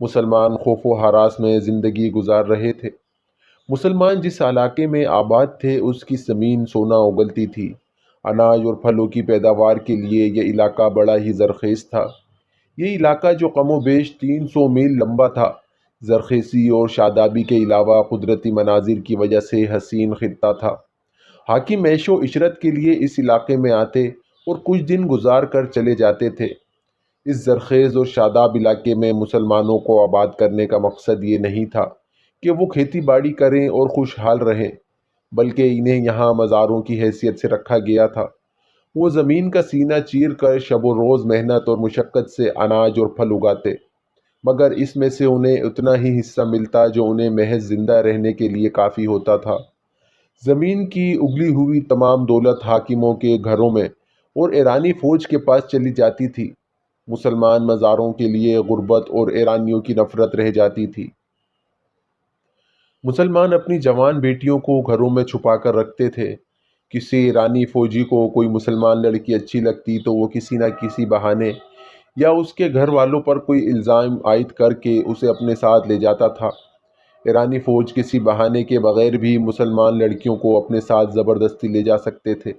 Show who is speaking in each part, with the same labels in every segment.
Speaker 1: مسلمان خوف و ہراس میں زندگی گزار رہے تھے۔ مسلمان جس علاقے میں آباد تھے اس کی زمین سونا اگلتی تھی۔ اناج اور پھلوں کی پیداوار کے لیے یہ علاقہ بڑا ہی زرخیز تھا۔ یہ علاقہ جو کم و بیش 300 میل لمبا تھا، زرخیزی اور شادابی کے علاوہ قدرتی مناظر کی وجہ سے حسین خطہ تھا۔ حاکم عیش و عشرت کے لیے اس علاقے میں آتے اور کچھ دن گزار کر چلے جاتے تھے۔ اس زرخیز اور شاداب علاقے میں مسلمانوں کو آباد کرنے کا مقصد یہ نہیں تھا کہ وہ کھیتی باڑی کریں اور خوشحال رہیں، بلکہ انہیں یہاں مزاروں کی حیثیت سے رکھا گیا تھا۔ وہ زمین کا سینہ چیر کر شب و روز محنت اور مشقت سے اناج اور پھل اگاتے، مگر اس میں سے انہیں اتنا ہی حصہ ملتا جو انہیں محض زندہ رہنے کے لیے کافی ہوتا تھا۔ زمین کی اگلی ہوئی تمام دولت حاکموں کے گھروں میں اور ایرانی فوج کے پاس چلی جاتی تھی۔ مسلمان مزاروں کے لیے غربت اور ایرانیوں کی نفرت رہ جاتی تھی۔ مسلمان اپنی جوان بیٹیوں کو گھروں میں چھپا کر رکھتے تھے۔ کسی ایرانی فوجی کو کوئی مسلمان لڑکی اچھی لگتی تو وہ کسی نہ کسی بہانے یا اس کے گھر والوں پر کوئی الزام عائد کر کے اسے اپنے ساتھ لے جاتا تھا۔ ایرانی فوج کسی بہانے کے بغیر بھی مسلمان لڑکیوں کو اپنے ساتھ زبردستی لے جا سکتے تھے،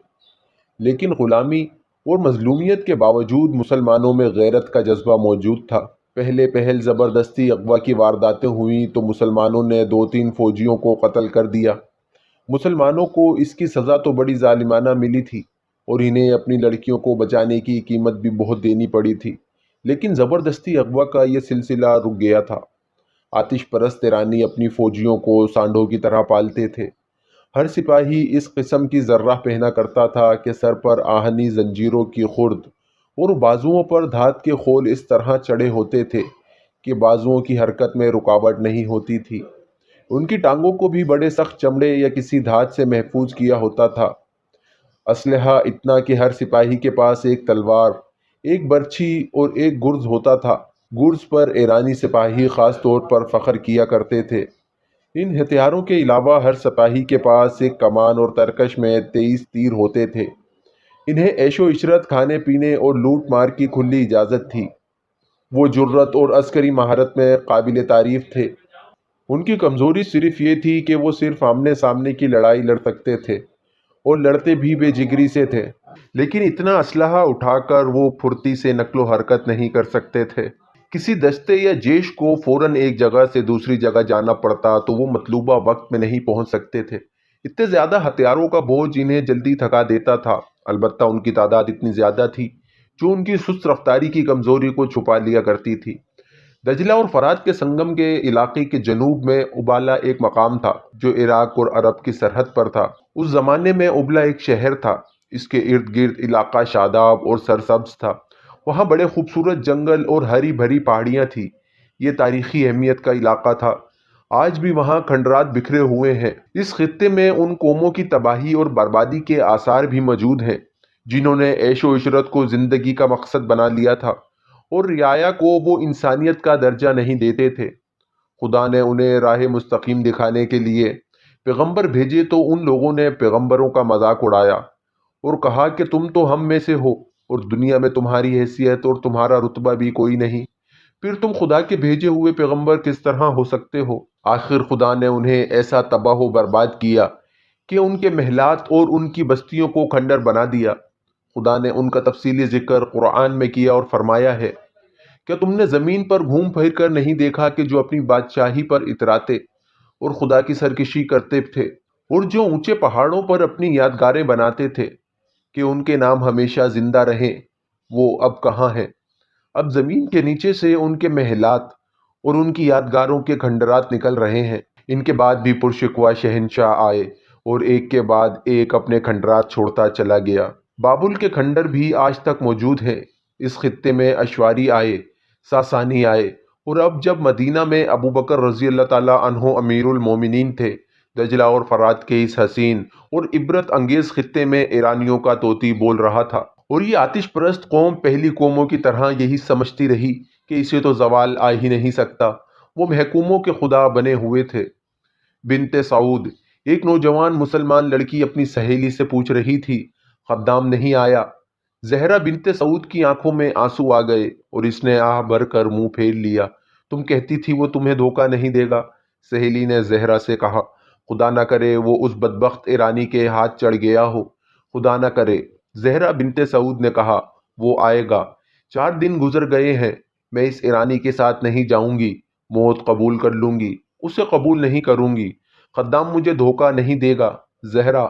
Speaker 1: لیکن غلامی اور مظلومیت کے باوجود مسلمانوں میں غیرت کا جذبہ موجود تھا۔ پہل زبردستی اغوا کی وارداتیں ہوئیں تو مسلمانوں نے 2-3 فوجیوں کو قتل کر دیا۔ مسلمانوں کو اس کی سزا تو بڑی ظالمانہ ملی تھی اور انہیں اپنی لڑکیوں کو بچانے کی قیمت بھی بہت دینی پڑی تھی، لیکن زبردستی اغوا کا یہ سلسلہ رک گیا تھا۔ آتش پرست ایرانی اپنی فوجیوں کو سانڈوں کی طرح پالتے تھے۔ ہر سپاہی اس قسم کی ذرہ پہنا کرتا تھا کہ سر پر آہنی زنجیروں کی خرد اور بازوؤں پر دھات کے خول اس طرح چڑھے ہوتے تھے کہ بازوؤں کی حرکت میں رکاوٹ نہیں ہوتی تھی۔ ان کی ٹانگوں کو بھی بڑے سخت چمڑے یا کسی دھات سے محفوظ کیا ہوتا تھا۔ اسلحہ اتنا کہ ہر سپاہی کے پاس ایک تلوار، ایک برچھی اور ایک گرز ہوتا تھا۔ گرز پر ایرانی سپاہی خاص طور پر فخر کیا کرتے تھے۔ ان ہتھیاروں کے علاوہ ہر سپاہی کے پاس ایک کمان اور ترکش میں 23 تیر ہوتے تھے۔ انہیں عیش و عشرت، کھانے پینے اور لوٹ مار کی کھلی اجازت تھی۔ وہ جرت اور عسکری مہارت میں قابل تعریف تھے۔ ان کی کمزوری صرف یہ تھی کہ وہ صرف آمنے سامنے کی لڑائی لڑ سکتے تھے اور لڑتے بھی بے جگری سے تھے، لیکن اتنا اسلحہ اٹھا کر وہ پھرتی سے نقل و حرکت نہیں کر سکتے تھے۔ کسی دستے یا جیش کو فوراً ایک جگہ سے دوسری جگہ جانا پڑتا تو وہ مطلوبہ وقت میں نہیں پہنچ سکتے تھے۔ اتنے زیادہ ہتھیاروں کا بوجھ انہیں جلدی تھکا دیتا تھا۔ البتہ ان کی تعداد اتنی زیادہ تھی جو ان کی سست رفتاری کی کمزوری کو چھپا لیا کرتی تھی۔ دجلہ اور فرات کے سنگم کے علاقے کے جنوب میں ابالا ایک مقام تھا جو عراق اور عرب کی سرحد پر تھا۔ اس زمانے میں ابلا ایک شہر تھا۔ اس کے ارد گرد علاقہ شاداب اور سرسبز تھا۔ وہاں بڑے خوبصورت جنگل اور ہری بھری پہاڑیاں تھیں۔ یہ تاریخی اہمیت کا علاقہ تھا۔ آج بھی وہاں کھنڈرات بکھرے ہوئے ہیں۔ اس خطے میں ان قوموں کی تباہی اور بربادی کے آثار بھی موجود ہیں جنہوں نے عیش و عشرت کو زندگی کا مقصد بنا لیا تھا اور رعایا کو وہ انسانیت کا درجہ نہیں دیتے تھے۔ خدا نے انہیں راہ مستقیم دکھانے کے لیے پیغمبر بھیجے تو ان لوگوں نے پیغمبروں کا مذاق اڑایا اور کہا کہ تم تو ہم میں سے ہو اور دنیا میں تمہاری حیثیت اور تمہارا رتبہ بھی کوئی نہیں، پھر تم خدا کے بھیجے ہوئے پیغمبر کس طرح ہو سکتے ہو؟ آخر خدا نے انہیں ایسا تباہ و برباد کیا کہ ان کے محلات اور ان کی بستیوں کو کھنڈر بنا دیا۔ خدا نے ان کا تفصیلی ذکر قرآن میں کیا اور فرمایا ہے، کیا تم نے زمین پر گھوم پھر کر نہیں دیکھا کہ جو اپنی بادشاہی پر اتراتے اور خدا کی سرکشی کرتے تھے اور جو اونچے پہاڑوں پر اپنی یادگاریں بناتے تھے کہ ان کے نام ہمیشہ زندہ رہیں، وہ اب کہاں ہیں؟ اب زمین کے نیچے سے ان کے محلات اور ان کی یادگاروں کے کھنڈرات نکل رہے ہیں۔ ان کے بعد بھی پرشکوہ شہنشاہ آئے اور ایک کے بعد ایک اپنے کھنڈرات چھوڑتا چلا گیا۔ بابل کے کھنڈر بھی آج تک موجود ہیں۔ اس خطے میں اشواری آئے، ساسانی آئے، اور اب جب مدینہ میں ابو بکر رضی اللہ تعالیٰ عنہ امیر المومنین تھے، دجلہ اور فرات کے اس حسین اور عبرت انگیز خطے میں ایرانیوں کا طوطی بول رہا تھا، اور یہ آتش پرست قوم پہلی قوموں کی طرح یہی سمجھتی رہی کہ اسے تو زوال آ ہی نہیں سکتا، وہ محکوموں کے خدا بنے ہوئے تھے۔ بنت سعود، ایک نوجوان مسلمان لڑکی اپنی سہیلی سے پوچھ رہی تھی، خدام نہیں آیا؟ زہرا بنت سعود کی آنکھوں میں آنسو آ گئے اور اس نے آہ بھر کر منہ پھیر لیا۔ تم کہتی تھی وہ تمہیں دھوکہ نہیں دے گا۔ سہیلی نے زہرا سے کہا، خدا نہ کرے وہ اس بدبخت ایرانی کے ہاتھ چڑھ گیا ہو، خدا نہ کرے۔ زہرا بنت سعود نے کہا، وہ آئے گا۔ 4 دن گزر گئے ہیں، میں اس ایرانی کے ساتھ نہیں جاؤں گی، موت قبول کر لوں گی، اسے قبول نہیں کروں گی۔ خدام مجھے دھوکہ نہیں دے گا۔ زہرا،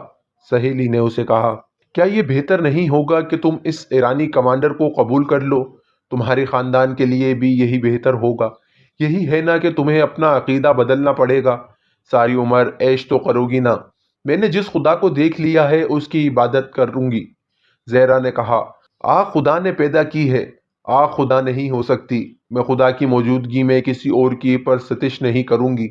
Speaker 1: سہیلی نے اسے کہا، کیا یہ بہتر نہیں ہوگا کہ تم اس ایرانی کمانڈر کو قبول کر لو؟ تمہارے خاندان کے لیے بھی یہی بہتر ہوگا۔ یہی ہے نا کہ تمہیں اپنا عقیدہ بدلنا پڑے گا، ساری عمر عیش تو کرو گی نا۔ میں نے جس خدا کو دیکھ لیا ہے اس کی عبادت کروں گی۔ زہرا نے کہا، آگ خدا نے پیدا کی ہے، آگ خدا نہیں ہو سکتی۔ میں خدا کی موجودگی میں کسی اور کی پرستش نہیں کروں گی۔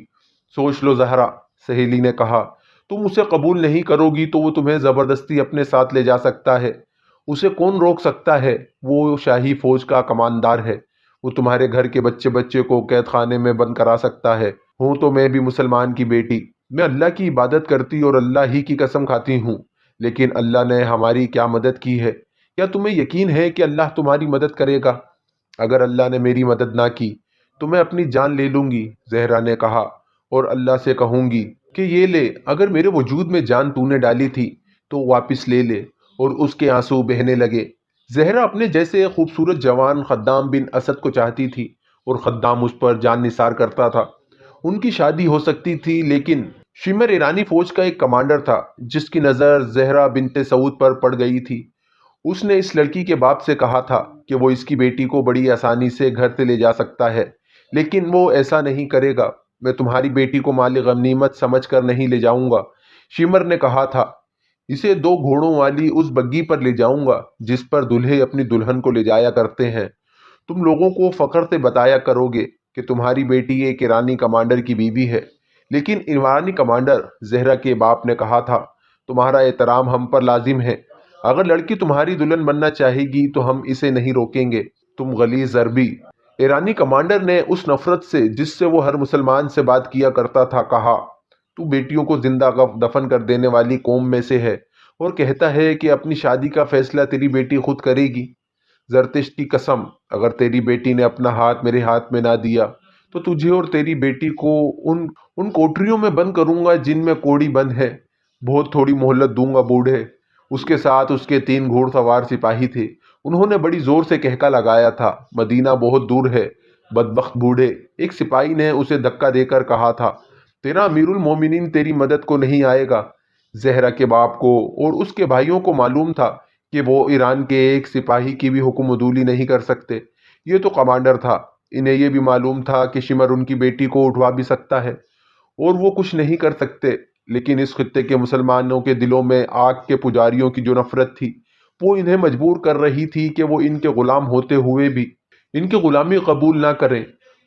Speaker 1: سوچ لو زہرا، سہیلی نے کہا، تم اسے قبول نہیں کرو گی تو وہ تمہیں زبردستی اپنے ساتھ لے جا سکتا ہے۔ اسے کون روک سکتا ہے؟ وہ شاہی فوج کا کماندار ہے، وہ تمہارے گھر کے بچے بچے کو قید خانے میں بند کرا سکتا ہے۔ ہوں تو میں بھی مسلمان کی بیٹی، میں اللہ کی عبادت کرتی اور اللہ ہی کی قسم کھاتی ہوں، لیکن اللہ نے ہماری کیا مدد کی ہے؟ کیا تمہیں یقین ہے کہ اللہ تمہاری مدد کرے گا؟ اگر اللہ نے میری مدد نہ کی تو میں اپنی جان لے لوں گی، زہرا نے کہا، اور اللہ سے کہوں گی کہ یہ لے، اگر میرے وجود میں جان تو نے ڈالی تھی تو واپس لے لے۔ اور اس کے آنسو بہنے لگے۔ زہرا اپنے جیسے خوبصورت جوان خدام بن اسد کو چاہتی تھی اور خدام اس پر جان نثار کرتا تھا۔ ان کی شادی ہو سکتی تھی، لیکن شمر ایرانی فوج کا ایک کمانڈر تھا جس کی نظر زہرا بنت سعود پر پڑ گئی تھی۔ اس نے اس لڑکی کے باپ سے کہا تھا کہ وہ اس کی بیٹی کو بڑی آسانی سے گھر سے لے جا سکتا ہے، لیکن وہ ایسا نہیں کرے گا۔ میں تمہاری بیٹی کو مال غنیمت سمجھ کر نہیں لے جاؤں گا، شمر نے کہا تھا۔ اسے 2 گھوڑوں والی اس بگی پر لے جاؤں گا جس پر دلہے اپنی دلہن کو لے جایا کرتے ہیں۔ تم لوگوں کو فخر سے بتایا کرو گے کہ تمہاری بیٹی ایک ایرانی کمانڈر کی بیوی ہے۔ لیکن ایرانی کمانڈر، زہرا کے باپ نے کہا تھا، تمہارا احترام ہم پر لازم ہے۔ اگر لڑکی تمہاری دلہن بننا چاہے گی تو ہم اسے نہیں روکیں گے۔ تم غلیظ عربی، ایرانی کمانڈر نے اس نفرت سے جس سے وہ ہر مسلمان سے بات کیا کرتا تھا کہا، تو بیٹیوں کو زندہ دفن کر دینے والی قوم میں سے ہے اور کہتا ہے کہ اپنی شادی کا فیصلہ تیری بیٹی خود کرے گی۔ زرتشت کی قسم، اگر تیری بیٹی نے اپنا ہاتھ میرے ہاتھ میں نہ دیا تو تجھے اور تیری بیٹی کو ان کوٹریوں میں بند کروں گا جن میں کوڑی بند ہے۔ بہت تھوڑی مہلت دوں گا بوڑھے۔ اس کے ساتھ اس کے 3 گھوڑ سوار سپاہی تھے، انہوں نے بڑی زور سے کہکا لگایا تھا، مدینہ بہت دور ہے۔ بدبخت بوڑھے، ایک سپاہی نے اسے دھکا دے کر کہا تھا، تیرا امیر المومنین تیری مدد کو نہیں آئے گا۔ زہرا کے باپ کو اور اس کے بھائیوں کو معلوم تھا کہ وہ ایران کے ایک سپاہی کی بھی حکم عدولی نہیں کر سکتے، یہ تو کمانڈر تھا۔ انہیں یہ بھی معلوم تھا کہ شمر ان کی بیٹی کو اٹھوا بھی سکتا ہے اور وہ کچھ نہیں کر سکتے، لیکن اس خطے کے مسلمانوں کے دلوں میں آگ کے پجاریوں کی جو نفرت تھی وہ انہیں مجبور کر رہی تھی کہ وہ ان کے غلام ہوتے ہوئے بھی ان کی غلامی قبول نہ کریں،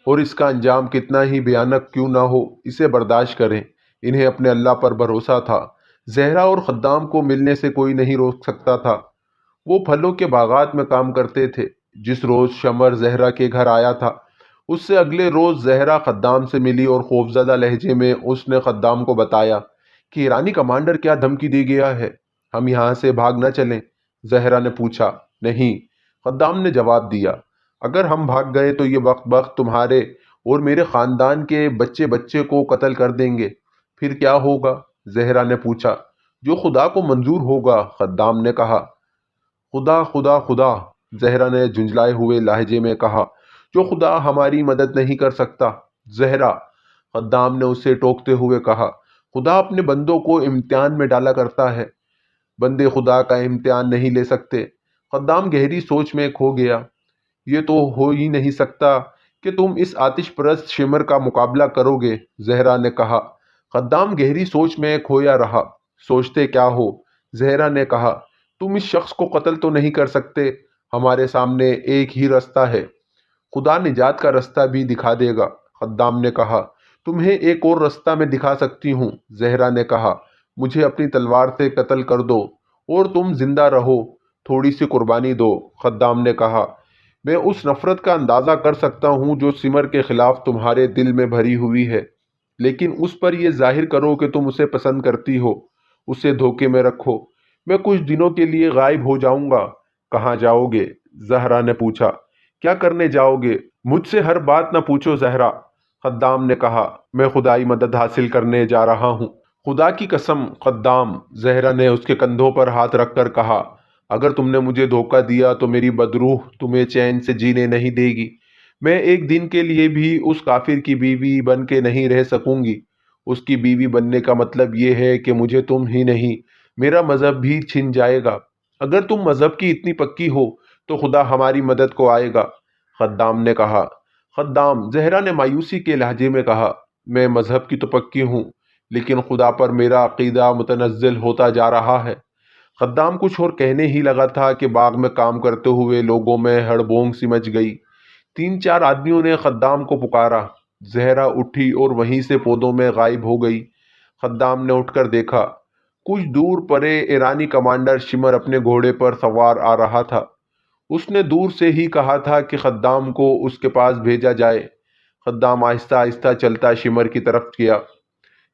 Speaker 1: اور اس کا انجام کتنا ہی بھیانک کیوں نہ ہو اسے برداشت کریں۔ انہیں اپنے اللہ پر بھروسہ تھا۔ زہرا اور خدام کو ملنے سے کوئی نہیں روک سکتا تھا۔ وہ پھلوں کے باغات میں کام کرتے تھے۔ جس روز شمر زہرا کے گھر آیا تھا اس سے اگلے روز زہرا خدام سے ملی اور خوفزدہ لہجے میں اس نے خدام کو بتایا کہ ایرانی کمانڈر کیا دھمکی دے گیا ہے، ہم یہاں سے بھاگ نہ چلیں؟ زہرا نے پوچھا۔ نہیں، خدام نے جواب دیا، اگر ہم بھاگ گئے تو یہ وقت تمہارے اور میرے خاندان کے بچے بچے کو قتل کر دیں گے۔ پھر کیا ہوگا؟ زہرا نے پوچھا۔ جو خدا کو منظور ہوگا، خدام نے کہا۔ خدا خدا خدا، زہرا نے جھنجھلائے ہوئے لہجے میں کہا، جو خدا ہماری مدد نہیں کر سکتا۔ زہرا، خدام نے اسے ٹوکتے ہوئے کہا، خدا اپنے بندوں کو امتحان میں ڈالا کرتا ہے، بندے خدا کا امتحان نہیں لے سکتے۔ خدام گہری سوچ میں کھو گیا۔ یہ تو ہو ہی نہیں سکتا کہ تم اس آتش پرست شمر کا مقابلہ کرو گے، زہرا نے کہا۔ خدام گہری سوچ میں کھویا رہا۔ سوچتے کیا ہو؟ زہرا نے کہا، تم اس شخص کو قتل تو نہیں کر سکتے، ہمارے سامنے ایک ہی راستہ ہے، خدا نجات کا راستہ بھی دکھا دے گا۔ خدام نے کہا، تمہیں ایک اور راستہ میں دکھا سکتی ہوں۔ زہرا نے کہا، مجھے اپنی تلوار سے قتل کر دو اور تم زندہ رہو، تھوڑی سی قربانی دو۔ خدام نے کہا، میں اس نفرت کا اندازہ کر سکتا ہوں جو سمر کے خلاف تمہارے دل میں بھری ہوئی ہے، لیکن اس پر یہ ظاہر کرو کہ تم اسے پسند کرتی ہو، اسے دھوکے میں رکھو۔ میں کچھ دنوں کے لیے غائب ہو جاؤں گا۔ کہاں جاؤ گے؟ زہرا نے پوچھا۔ کیا کرنے جاؤ گے؟ مجھ سے ہر بات نہ پوچھو زہرا، خدام نے کہا، میں خدائی مدد حاصل کرنے جا رہا ہوں۔ خدا کی قسم خدام، زہرا نے اس کے کندھوں پر ہاتھ رکھ کر کہا، اگر تم نے مجھے دھوکہ دیا تو میری بدروح تمہیں چین سے جینے نہیں دے گی۔ میں ایک دن کے لیے بھی اس کافر کی بیوی بن کے نہیں رہ سکوں گی۔ اس کی بیوی بننے کا مطلب یہ ہے کہ مجھے تم ہی نہیں، میرا مذہب بھی چھن جائے گا۔ اگر تم مذہب کی اتنی پکی ہو تو خدا ہماری مدد کو آئے گا، خدام نے کہا۔ خدام، زہرا نے مایوسی کے لہجے میں کہا، میں مذہب کی تو پکی ہوں، لیکن خدا پر میرا عقیدہ متنزل ہوتا جا رہا ہے۔ خدام کچھ اور کہنے ہی لگا تھا کہ باغ میں کام کرتے ہوئے لوگوں میں ہڑبونگ سی مچ گئی۔ تین چار آدمیوں نے خدام کو پکارا۔ زہرا اٹھی اور وہیں سے پودوں میں غائب ہو گئی۔ خدام نے اٹھ کر دیکھا، کچھ دور پرے ایرانی کمانڈر شمر اپنے گھوڑے پر سوار آ رہا تھا۔ اس نے دور سے ہی کہا تھا کہ خدام کو اس کے پاس بھیجا جائے۔ خدام آہستہ آہستہ چلتا شمر کی طرف گیا۔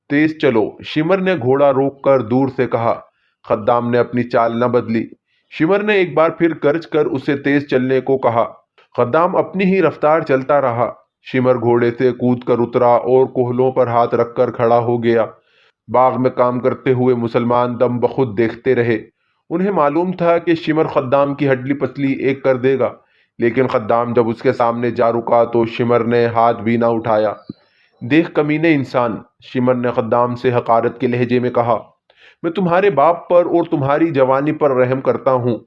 Speaker 1: تیز چلو، شمر نے گھوڑا روک کر دور سے کہا۔ خدام نے اپنی چال نہ بدلی۔ شمر نے ایک بار پھر گرج کر اسے تیز چلنے کو کہا۔ خدام اپنی ہی رفتار چلتا رہا۔ شمر گھوڑے سے کود کر اترا اور کوہلوں پر ہاتھ رکھ کر کھڑا ہو گیا۔ باغ میں کام کرتے ہوئے مسلمان دم بخود دیکھتے رہے۔ انہیں معلوم تھا کہ شمر خدام کی ہڈلی پسلی ایک کر دے گا، لیکن خدام جب اس کے سامنے جا رکا تو شمر نے ہاتھ بھی نہ اٹھایا۔ دیکھ کمینے انسان، شمر نے خدام سے حقارت کے لہجے میں کہا، میں تمہارے باپ پر اور تمہاری جوانی پر رحم کرتا ہوں۔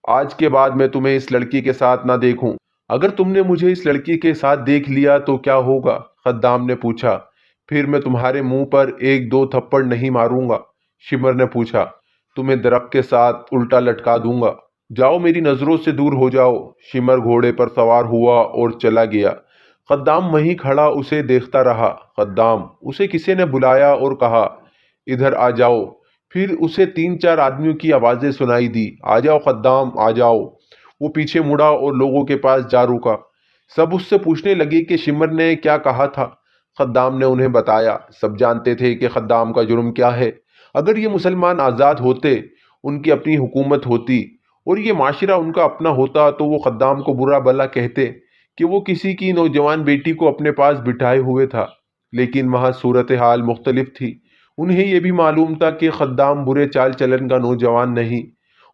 Speaker 1: آج کے بعد میں تمہیں اس لڑکی کے ساتھ نہ دیکھوں۔ اگر تم نے مجھے اس لڑکی کے ساتھ دیکھ لیا تو کیا ہوگا؟ خدام نے پوچھا۔ پھر میں تمہارے منہ پر ایک دو تھپڑ نہیں ماروں گا، شمر نے پوچھا۔ تمہیں درخت کے ساتھ الٹا لٹکا دوں گا۔ جاؤ، میری نظروں سے دور ہو جاؤ۔ شمر گھوڑے پر سوار ہوا اور چلا گیا۔ خدام وہیں کھڑا اسے دیکھتا رہا۔ خدام، اسے کسی نے بلایا اور کہا، ادھر آ جاؤ۔ پھر اسے تین چار آدمیوں کی آوازیں سنائی دی، آ جاؤ خدام، آ جاؤ۔ وہ پیچھے مڑا اور لوگوں کے پاس جا رکا۔ سب اس سے پوچھنے لگے کہ شمر نے کیا کہا تھا۔ خدام نے انہیں بتایا۔ سب جانتے تھے کہ خدام کا جرم کیا ہے۔ اگر یہ مسلمان آزاد ہوتے، ان کی اپنی حکومت ہوتی اور یہ معاشرہ ان کا اپنا ہوتا تو وہ خدام کو برا بھلا کہتے کہ وہ کسی کی نوجوان بیٹی کو اپنے پاس بٹھائے ہوئے تھا، لیکن وہاں صورتحال مختلف تھی۔ انہیں یہ بھی معلوم تھا کہ خدام برے چال چلن کا نوجوان نہیں۔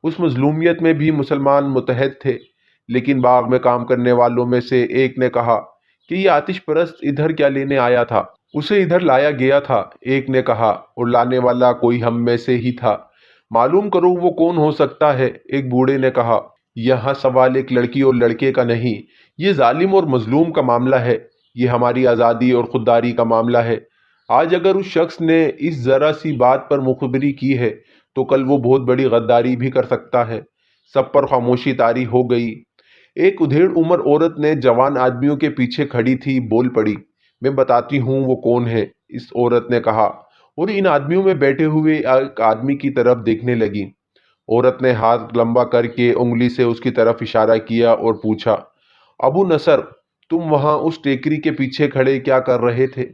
Speaker 1: اس مظلومیت میں بھی مسلمان متحد تھے۔ لیکن باغ میں کام کرنے والوں میں سے ایک نے کہا کہ یہ آتش پرست ادھر کیا لینے آیا تھا؟ اسے ادھر لایا گیا تھا، ایک نے کہا، اور لانے والا کوئی ہم میں سے ہی تھا۔ معلوم کرو وہ کون ہو سکتا ہے، ایک بوڑھے نے کہا۔ یہاں سوال ایک لڑکی اور لڑکے کا نہیں، یہ ظالم اور مظلوم کا معاملہ ہے، یہ ہماری آزادی اور خودداری کا معاملہ ہے۔ آج اگر اس شخص نے اس ذرا سی بات پر مخبری کی ہے تو کل وہ بہت بڑی غداری بھی کر سکتا ہے۔ سب پر خاموشی طاری ہو گئی۔ ایک ادھیڑ عمر عورت نے جوان آدمیوں کے پیچھے کھڑی تھی بول پڑی، میں بتاتی ہوں وہ کون ہے، اس عورت نے کہا، اور ان آدمیوں میں بیٹھے ہوئے ایک آدمی کی طرف دیکھنے لگی۔ عورت نے ہاتھ لمبا کر کے انگلی سے اس کی طرف اشارہ کیا اور پوچھا، ابو نصر، تم وہاں اس ٹیکری کے پیچھے کھڑے کیا کر رہے تھے؟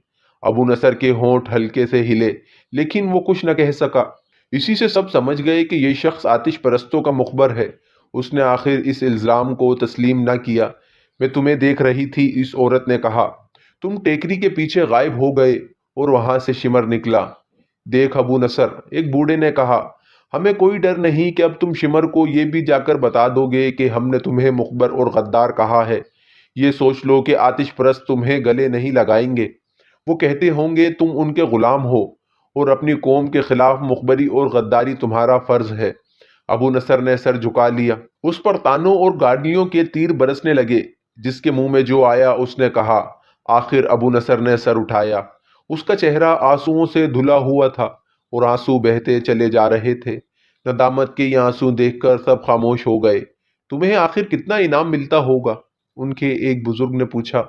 Speaker 1: ابو نصر کے ہونٹ ہلکے سے ہلے، لیکن وہ کچھ نہ کہہ سکا۔ اسی سے سب سمجھ گئے کہ یہ شخص آتش پرستوں کا مخبر ہے۔ اس نے آخر اس الزام کو تسلیم نہ کیا۔ میں تمہیں دیکھ رہی تھی، اس عورت نے کہا۔ تم ٹیکری کے پیچھے غائب ہو گئے اور وہاں سے شمر نکلا۔ دیکھ ابو نصر، ایک بوڑھے نے کہا، ہمیں کوئی ڈر نہیں کہ اب تم شمر کو یہ بھی جا کر بتا دو گے کہ ہم نے تمہیں مخبر اور غدار کہا ہے۔ یہ سوچ لو کہ آتش پرست تمہیں گلے نہیں لگائیں گے۔ وہ کہتے ہوں گے تم ان کے غلام ہو اور اپنی قوم کے خلاف مخبری اور غداری تمہارا فرض ہے۔ ابو نصر نے سر جھکا لیا۔ اس پر تانوں اور گاڑیوں کے تیر برسنے لگے۔ جس کے منہ میں جو آیا اس نے کہا۔ آخر ابو نصر نے سر اٹھایا۔ اس کا چہرہ آنسوؤں سے دھلا ہوا تھا اور آنسو بہتے چلے جا رہے تھے۔ ندامت کے یہ آنسو دیکھ کر سب خاموش ہو گئے۔ تمہیں آخر کتنا انعام ملتا ہوگا؟ ان کے ایک بزرگ نے پوچھا۔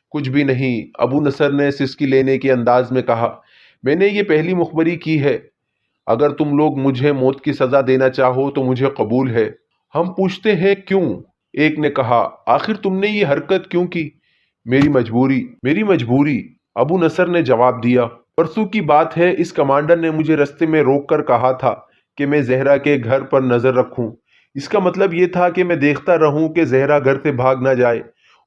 Speaker 1: کچھ بھی نہیں، ابو نصر نے سسکی لینے کے انداز میں کہا، میں نے یہ پہلی مخبری کی ہے۔ اگر تم لوگ مجھے موت کی سزا دینا چاہو تو مجھے قبول ہے۔ ہم پوچھتے ہیں کیوں؟ ایک نے کہا، آخر تم نے یہ حرکت کیوں کی؟ میری مجبوری، ابو نصر نے جواب دیا۔ پرسوں کی بات ہے، اس کمانڈر نے مجھے رستے میں روک کر کہا تھا کہ میں زہرا کے گھر پر نظر رکھوں۔ اس کا مطلب یہ تھا کہ میں دیکھتا رہوں کہ زہرا گھر سے بھاگ نہ جائے